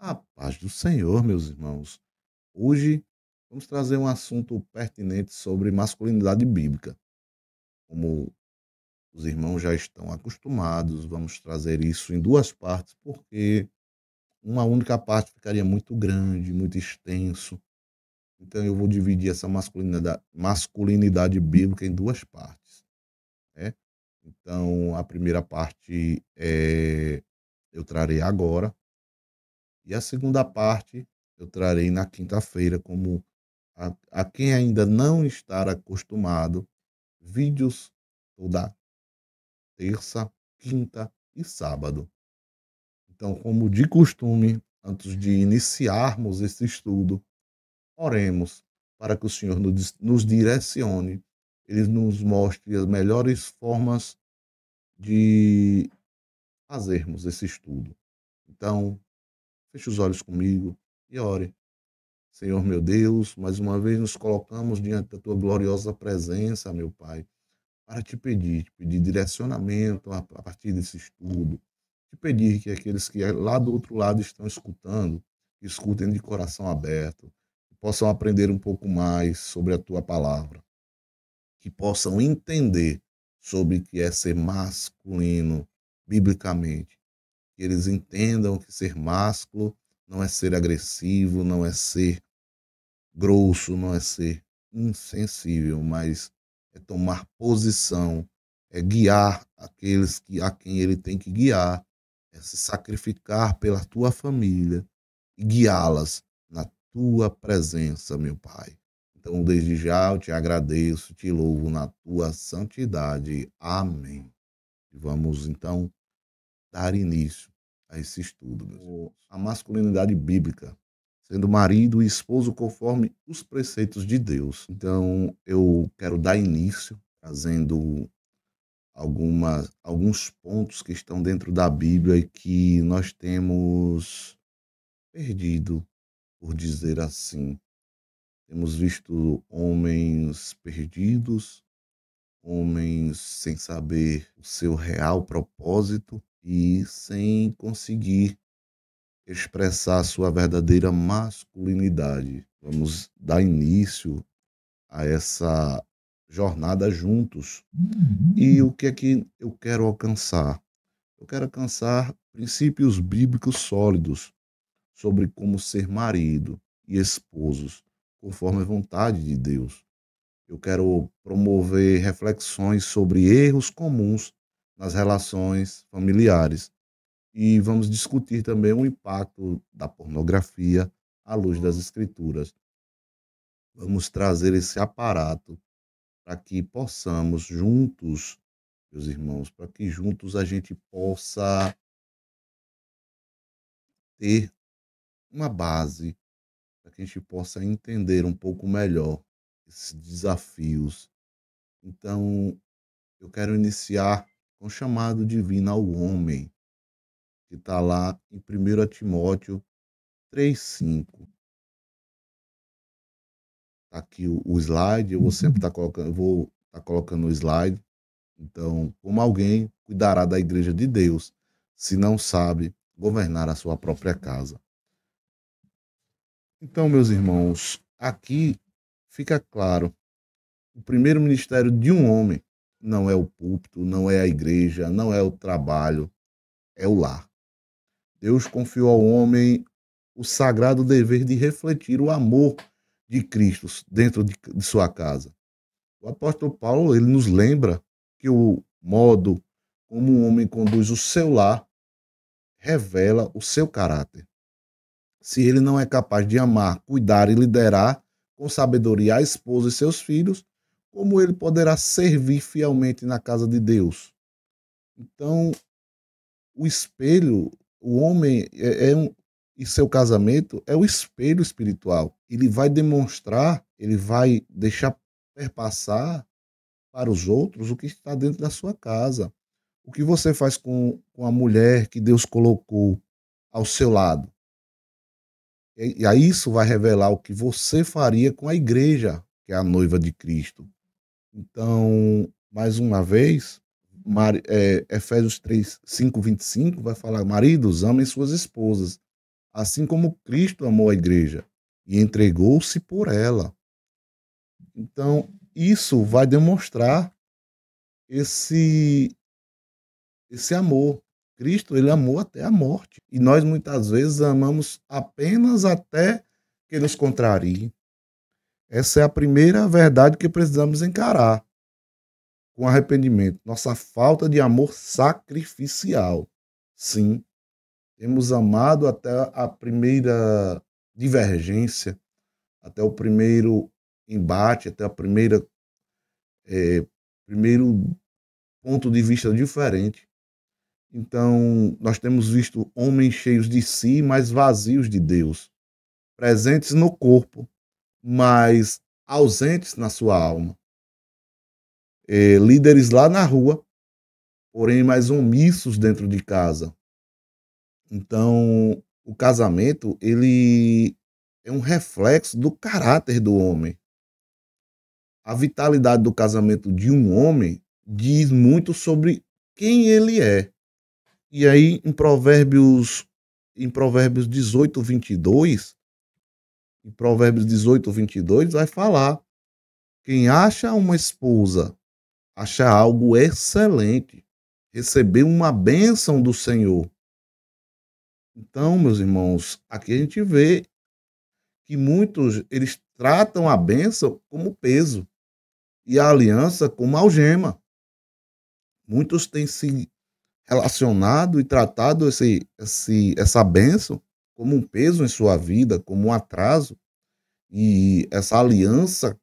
A paz do Senhor, meus irmãos. Hoje vamos trazer um assunto pertinente sobre masculinidade bíblica. Como os irmãos já estão acostumados, vamos trazer isso em duas partes, porque uma única parte ficaria muito grande, muito extenso. Então eu vou dividir essa masculinidade bíblica em duas partes, né? Então a primeira parte eu trarei agora, e a segunda parte eu trarei na quinta-feira, como a quem ainda não está acostumado, vídeos toda terça, quinta e sábado. Então, como de costume, antes de iniciarmos esse estudo, oremos para que o Senhor nos direcione, Ele nos mostre as melhores formas de fazermos esse estudo. Então, feche os olhos comigo e ore. Senhor meu Deus, mais uma vez nos colocamos diante da tua gloriosa presença, meu Pai, para te pedir direcionamento a partir desse estudo, te pedir que aqueles que lá do outro lado estão escutando, escutem de coração aberto, que possam aprender um pouco mais sobre a tua palavra, que possam entender sobre o que é ser masculino biblicamente, que eles entendam que ser másculo não é ser agressivo, não é ser grosso, não é ser insensível, mas é tomar posição, é guiar aqueles a quem ele tem que guiar, é se sacrificar pela tua família e guiá-las na tua presença, meu Pai. Então, desde já eu te agradeço, te louvo na tua santidade. Amém. E vamos então dar início a esse estudo, meus irmãos. A masculinidade bíblica, sendo marido e esposo conforme os preceitos de Deus. Então, eu quero dar início trazendo alguns pontos que estão dentro da Bíblia e que nós temos perdido, por dizer assim. Temos visto homens perdidos, homens sem saber o seu real propósito e sem conseguir expressar a sua verdadeira masculinidade. Vamos dar início a essa jornada juntos. E o que é que eu quero alcançar? Eu quero alcançar princípios bíblicos sólidos sobre como ser marido e esposos, conforme a vontade de Deus. Eu quero promover reflexões sobre erros comuns nas relações familiares e vamos discutir também o impacto da pornografia à luz das escrituras. Vamos trazer esse aparato para que possamos juntos, meus irmãos, para que juntos a gente possa ter uma base, para que a gente possa entender um pouco melhor esses desafios. Então, eu quero iniciar com o chamado divino ao homem, que está lá em 1 Timóteo 3:5. Tá aqui o slide, eu vou sempre estar colocando, eu vou estar colocando o slide. Então, como alguém cuidará da igreja de Deus, se não sabe governar a sua própria casa? Então, meus irmãos, aqui fica claro, o primeiro ministério de um homem não é o púlpito, não é a igreja, não é o trabalho, é o lar. Deus confiou ao homem o sagrado dever de refletir o amor de Cristo dentro de sua casa. O apóstolo Paulo, ele nos lembra que o modo como um homem conduz o seu lar revela o seu caráter. Se ele não é capaz de amar, cuidar e liderar com sabedoria a esposa e seus filhos, como ele poderá servir fielmente na casa de Deus? Então, o espelho, o homem e seu casamento é o espelho espiritual. Ele vai demonstrar, ele vai deixar perpassar para os outros o que está dentro da sua casa. O que você faz com a mulher que Deus colocou ao seu lado. E aí isso vai revelar o que você faria com a igreja, que é a noiva de Cristo. Então, mais uma vez, Efésios 3:5-25 vai falar: maridos, amem suas esposas, assim como Cristo amou a igreja e entregou-se por ela. Então, isso vai demonstrar esse esse amor. Cristo, ele amou até a morte. E nós muitas vezes amamos apenas até que nos contrarie. Essa é a primeira verdade que precisamos encarar com arrependimento. Nossa falta de amor sacrificial. Sim, temos amado até a primeira divergência, até o primeiro embate, até a primeiro ponto de vista diferente. Então, nós temos visto homens cheios de si, mas vazios de Deus, presentes no corpo, mas ausentes na sua alma. Líderes lá na rua, porém mais omissos dentro de casa. Então, o casamento, ele é um reflexo do caráter do homem. A vitalidade do casamento de um homem diz muito sobre quem ele é. E aí, em Provérbios 18, 22, em Provérbios 18, 22, vai falar: quem acha uma esposa, acha algo excelente, recebeu uma bênção do Senhor. Então, meus irmãos, aqui a gente vê que muitos, eles tratam a bênção como peso e a aliança como algema. Muitos têm se relacionado e tratado essa bênção como um peso em sua vida, como um atraso, e essa aliança,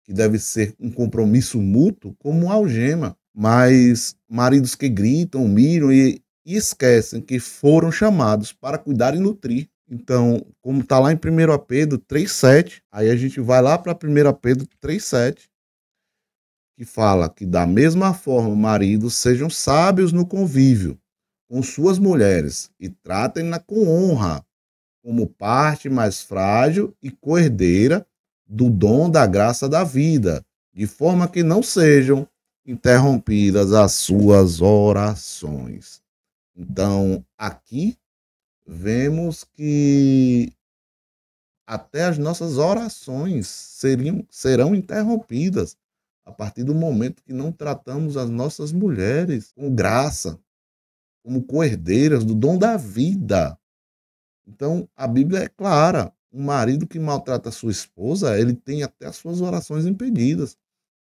que deve ser um compromisso mútuo, como uma algema. Mas maridos que gritam, humilham e esquecem que foram chamados para cuidar e nutrir. Então, como está lá em 1 Pedro 3,7, aí a gente vai lá para 1 Pedro 3,7, que fala que da mesma forma maridos sejam sábios no convívio com suas mulheres e tratem-na com honra, como parte mais frágil e coerdeira do dom da graça da vida, de forma que não sejam interrompidas as suas orações. Então, aqui vemos que até as nossas orações serão interrompidas a partir do momento que não tratamos as nossas mulheres com graça, como coerdeiras do dom da vida. Então, a Bíblia é clara: um marido que maltrata a sua esposa, ele tem até as suas orações impedidas.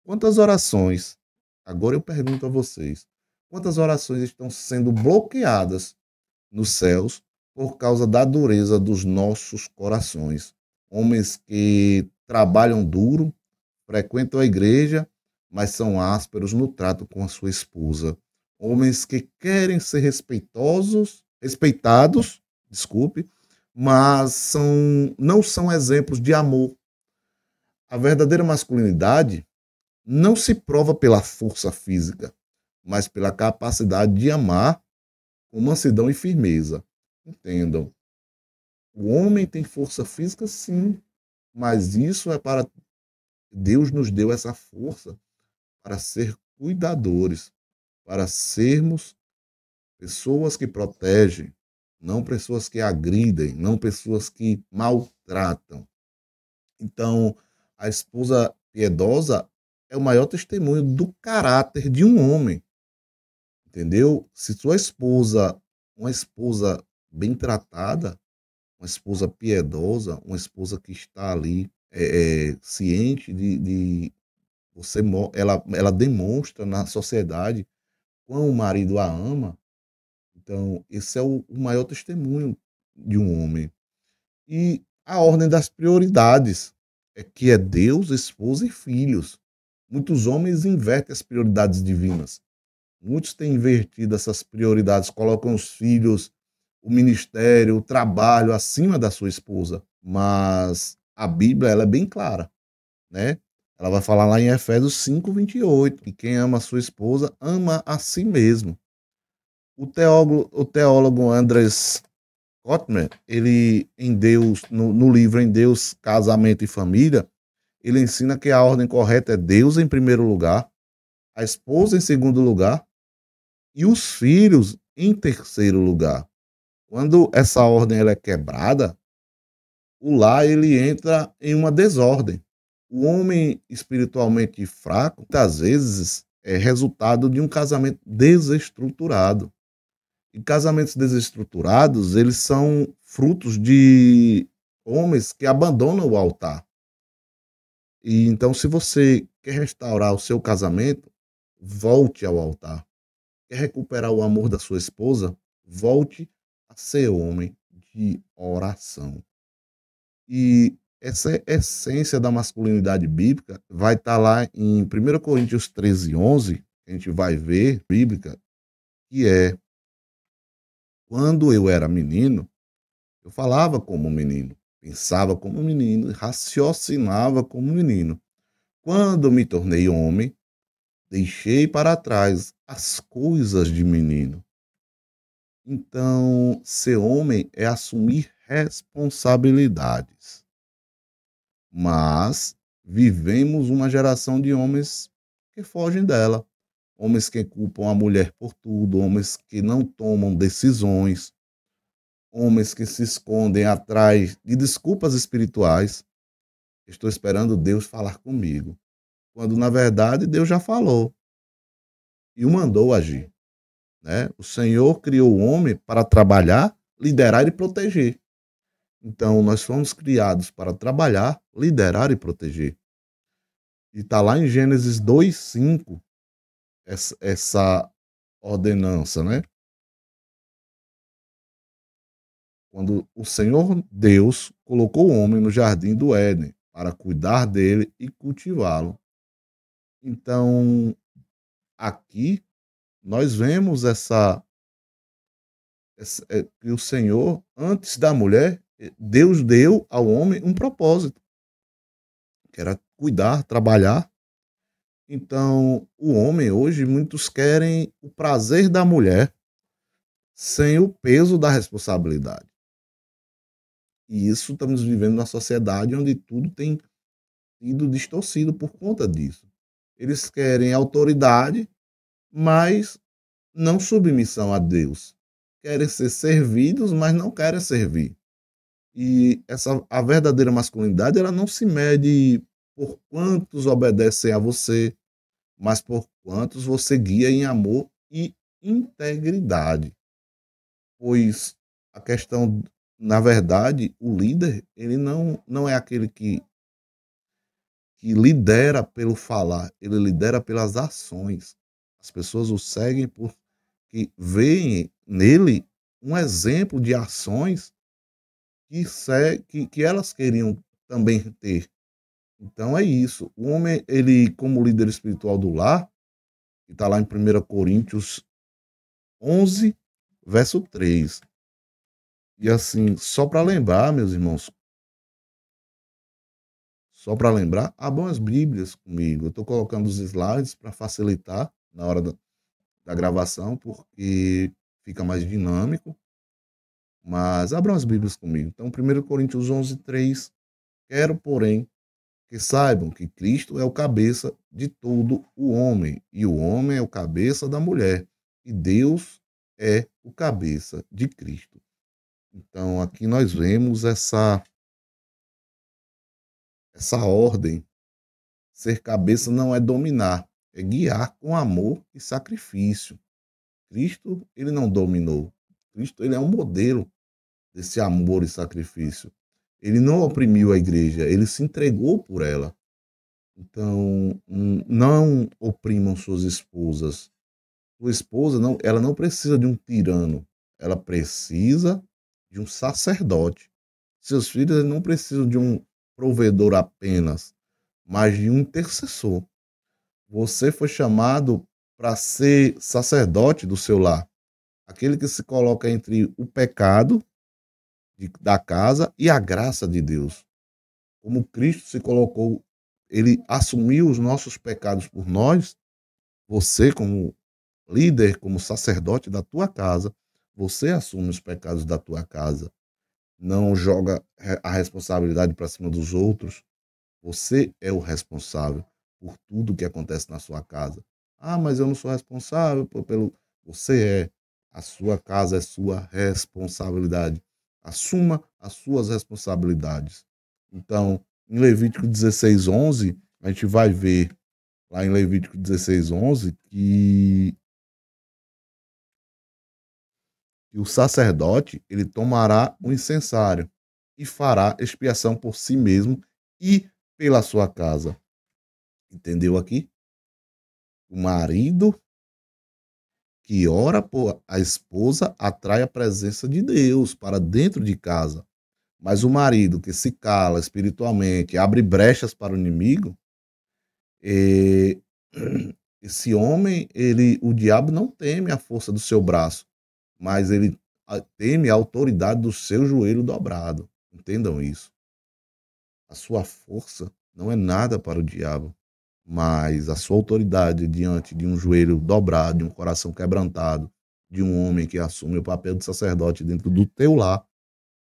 Quantas orações, agora eu pergunto a vocês, quantas orações estão sendo bloqueadas nos céus por causa da dureza dos nossos corações? Homens que trabalham duro, frequentam a igreja, mas são ásperos no trato com a sua esposa. Homens que querem ser respeitados, desculpe, mas não são exemplos de amor. A verdadeira masculinidade não se prova pela força física, mas pela capacidade de amar com mansidão e firmeza. Entendam. O homem tem força física, sim, mas isso é para Deus nos deu essa força para ser cuidadores, para sermos pessoas que protegem, não pessoas que agridem, não pessoas que maltratam. Então, a esposa piedosa é o maior testemunho do caráter de um homem, entendeu? Se sua esposa, uma esposa bem tratada, uma esposa piedosa, uma esposa que está ali ciente de você, ela demonstra na sociedade quão o marido a ama. Então, esse é o maior testemunho de um homem. E a ordem das prioridades é que é Deus, esposa e filhos. Muitos homens invertem as prioridades divinas. Muitos têm invertido essas prioridades, colocam os filhos, o ministério, o trabalho acima da sua esposa. Mas a Bíblia, ela é bem clara, né? Ela vai falar lá em Efésios 5:28, que quem ama a sua esposa ama a si mesmo. O teólogo Andres Kotmer, ele em Deus, no livro Em Deus, Casamento e Família, ele ensina que a ordem correta é Deus em primeiro lugar, a esposa em segundo lugar e os filhos em terceiro lugar. Quando essa ordem ela é quebrada, o lar ele entra em uma desordem. O homem espiritualmente fraco, muitas vezes, é resultado de um casamento desestruturado. E casamentos desestruturados, eles são frutos de homens que abandonam o altar. E então, se você quer restaurar o seu casamento, volte ao altar. Quer recuperar o amor da sua esposa? Volte a ser homem de oração. E essa essência da masculinidade bíblica vai estar lá em 1 Coríntios 13:11, que a gente vai ver, bíblica, que é: quando eu era menino, eu falava como um menino, pensava como um menino, raciocinava como um menino. Quando me tornei homem, deixei para trás as coisas de menino. Então, ser homem é assumir responsabilidades. Mas vivemos uma geração de homens que fogem dela. Homens que culpam a mulher por tudo, homens que não tomam decisões, homens que se escondem atrás de desculpas espirituais. Estou esperando Deus falar comigo. Quando, na verdade, Deus já falou e o mandou agir. Né? O Senhor criou o homem para trabalhar, liderar e proteger. Então, nós fomos criados para trabalhar, liderar e proteger. E está lá em Gênesis 2:5 essa ordenança, né? Quando o Senhor Deus colocou o homem no jardim do Éden para cuidar dele e cultivá-lo. Então, aqui nós vemos que o Senhor, antes da mulher, Deus deu ao homem um propósito, que era cuidar, trabalhar. Então, o homem hoje, muitos querem o prazer da mulher sem o peso da responsabilidade. E isso estamos vivendo numa sociedade onde tudo tem sido distorcido por conta disso. Eles querem autoridade, mas não submissão a Deus. Querem ser servidos, mas não querem servir. E a verdadeira masculinidade, ela não se mede por quantos obedecem a você, mas por quantos você guia em amor e integridade. Pois a questão, na verdade, o líder, ele não é aquele que lidera pelo falar, ele lidera pelas ações. As pessoas o seguem porque veem nele um exemplo de ações que elas queriam também ter. Então é isso. O homem, ele, como líder espiritual do lar, que está lá em 1 Coríntios 11, verso 3. E assim, só para lembrar, meus irmãos, só para lembrar, abram as Bíblias comigo. Eu estou colocando os slides para facilitar na hora da gravação, porque fica mais dinâmico. Mas abram as Bíblias comigo. Então, 1 Coríntios 11:3. Quero, porém, que saibam que Cristo é o cabeça de todo o homem, e o homem é o cabeça da mulher, e Deus é o cabeça de Cristo. Então, aqui nós vemos essa ordem. Ser cabeça não é dominar, é guiar com amor e sacrifício. Cristo, ele não dominou. Cristo, ele é um modelo desse amor e sacrifício. Ele não oprimiu a igreja, ele se entregou por ela. Então, não oprimam suas esposas. Sua esposa, não, ela não precisa de um tirano, ela precisa de um sacerdote. Seus filhos não precisam de um provedor apenas, mas de um intercessor. Você foi chamado para ser sacerdote do seu lar, aquele que se coloca entre o pecado da casa e a graça de Deus. Como Cristo se colocou, ele assumiu os nossos pecados por nós. Você, como líder, como sacerdote da tua casa, você assume os pecados da tua casa. Não joga a responsabilidade para cima dos outros. Você é o responsável por tudo que acontece na sua casa. Ah, mas eu não sou responsável pelo. Você é. A sua casa é sua responsabilidade. Assuma as suas responsabilidades. Então, em Levítico 16:11, a gente vai ver lá em Levítico 16:11 que o sacerdote ele tomará o incensário e fará expiação por si mesmo e pela sua casa. Entendeu aqui? O marido que ora por a esposa atrai a presença de Deus para dentro de casa. Mas o marido que se cala espiritualmente, abre brechas para o inimigo, eh, esse homem, o diabo não teme a força do seu braço, mas ele teme a autoridade do seu joelho dobrado. Entendam isso. A sua força não é nada para o diabo, mas a sua autoridade diante de um joelho dobrado, de um coração quebrantado, de um homem que assume o papel de sacerdote dentro do teu lar,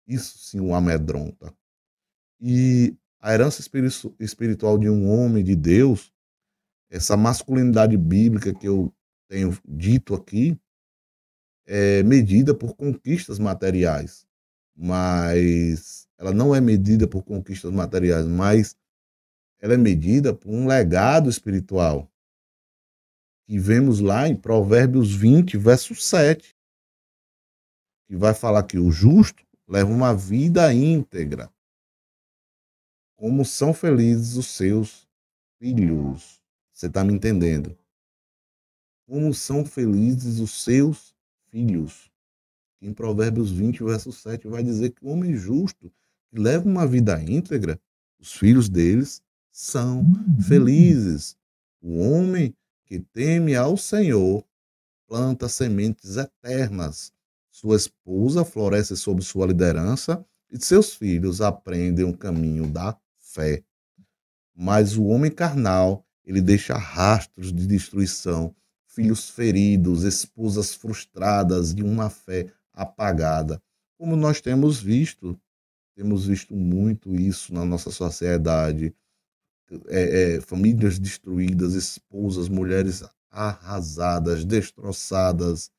isso sim o amedronta. E a herança espiritual de um homem de Deus, essa masculinidade bíblica que eu tenho dito aqui, é medida por conquistas materiais, mas ela não é medida por conquistas materiais, mas ela é medida por um legado espiritual, que vemos lá em Provérbios 20, verso 7, que vai falar que o justo leva uma vida íntegra, como são felizes os seus filhos. Você está me entendendo? Como são felizes os seus filhos. Em Provérbios 20, verso 7, vai dizer que o homem justo, que leva uma vida íntegra, os filhos deles são felizes. O homem que teme ao Senhor planta sementes eternas. Sua esposa floresce sob sua liderança e seus filhos aprendem o caminho da fé. Mas o homem carnal, ele deixa rastros de destruição, filhos feridos, esposas frustradas de uma fé apagada. Como nós temos visto muito isso na nossa sociedade. Famílias destruídas, esposas, mulheres arrasadas, destroçadas,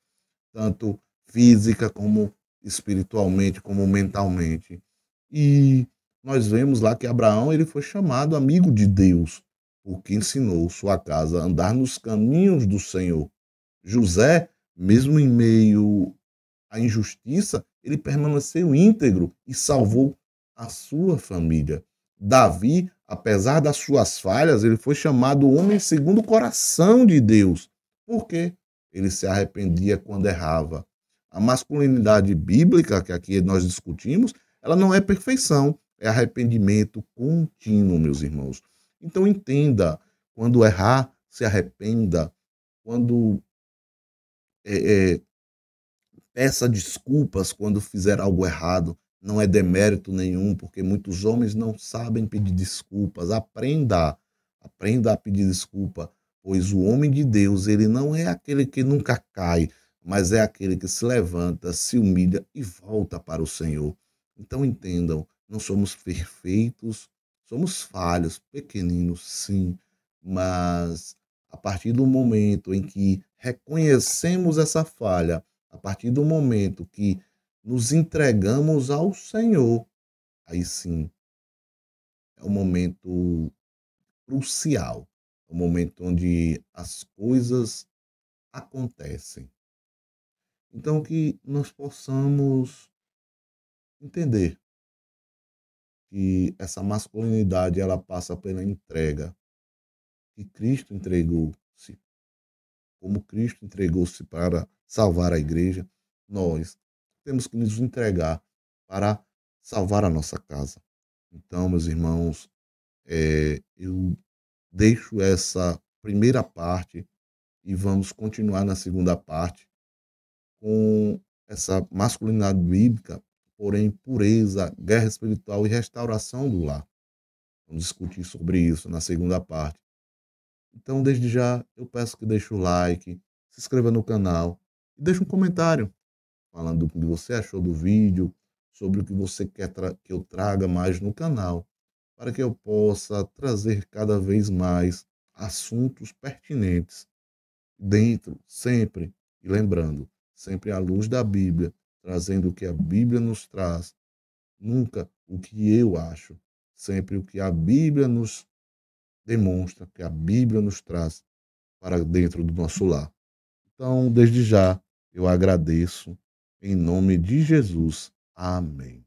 tanto física como espiritualmente, como mentalmente. E nós vemos lá que Abraão ele foi chamado amigo de Deus, porque ensinou sua casa a andar nos caminhos do Senhor. José, mesmo em meio à injustiça, ele permaneceu íntegro e salvou a sua família. Davi, apesar das suas falhas, ele foi chamado homem segundo o coração de Deus. Por quê? Ele se arrependia quando errava. A masculinidade bíblica, que aqui nós discutimos, ela não é perfeição, é arrependimento contínuo, meus irmãos. Então entenda, quando errar, se arrependa. Quando é, é, peça desculpas quando fizer algo errado, não é demérito nenhum, porque muitos homens não sabem pedir desculpas. Aprenda a pedir desculpa, pois o homem de Deus, ele não é aquele que nunca cai, mas é aquele que se levanta, se humilha e volta para o Senhor. Então entendam, não somos perfeitos, somos falhos, pequeninos, sim, mas a partir do momento em que reconhecemos essa falha, a partir do momento que nos entregamos ao Senhor, aí sim é o momento crucial, é o momento onde as coisas acontecem. Então que nós possamos entender que essa masculinidade ela passa pela entrega, que Cristo entregou-se, como Cristo entregou-se para salvar a igreja, nós temos que nos entregar para salvar a nossa casa. Então, meus irmãos, eu deixo essa primeira parte e vamos continuar na segunda parte com essa masculinidade bíblica, porém pureza, guerra espiritual e restauração do lar. Vamos discutir sobre isso na segunda parte. Então, desde já, eu peço que deixe o like, se inscreva no canal e deixe um comentário falando do que você achou do vídeo, sobre o que você quer que eu traga mais no canal, para que eu possa trazer cada vez mais assuntos pertinentes dentro, sempre, e lembrando, sempre à luz da Bíblia, trazendo o que a Bíblia nos traz, nunca o que eu acho, sempre o que a Bíblia nos demonstra, que a Bíblia nos traz para dentro do nosso lar. Então, desde já, eu agradeço em nome de Jesus. Amém.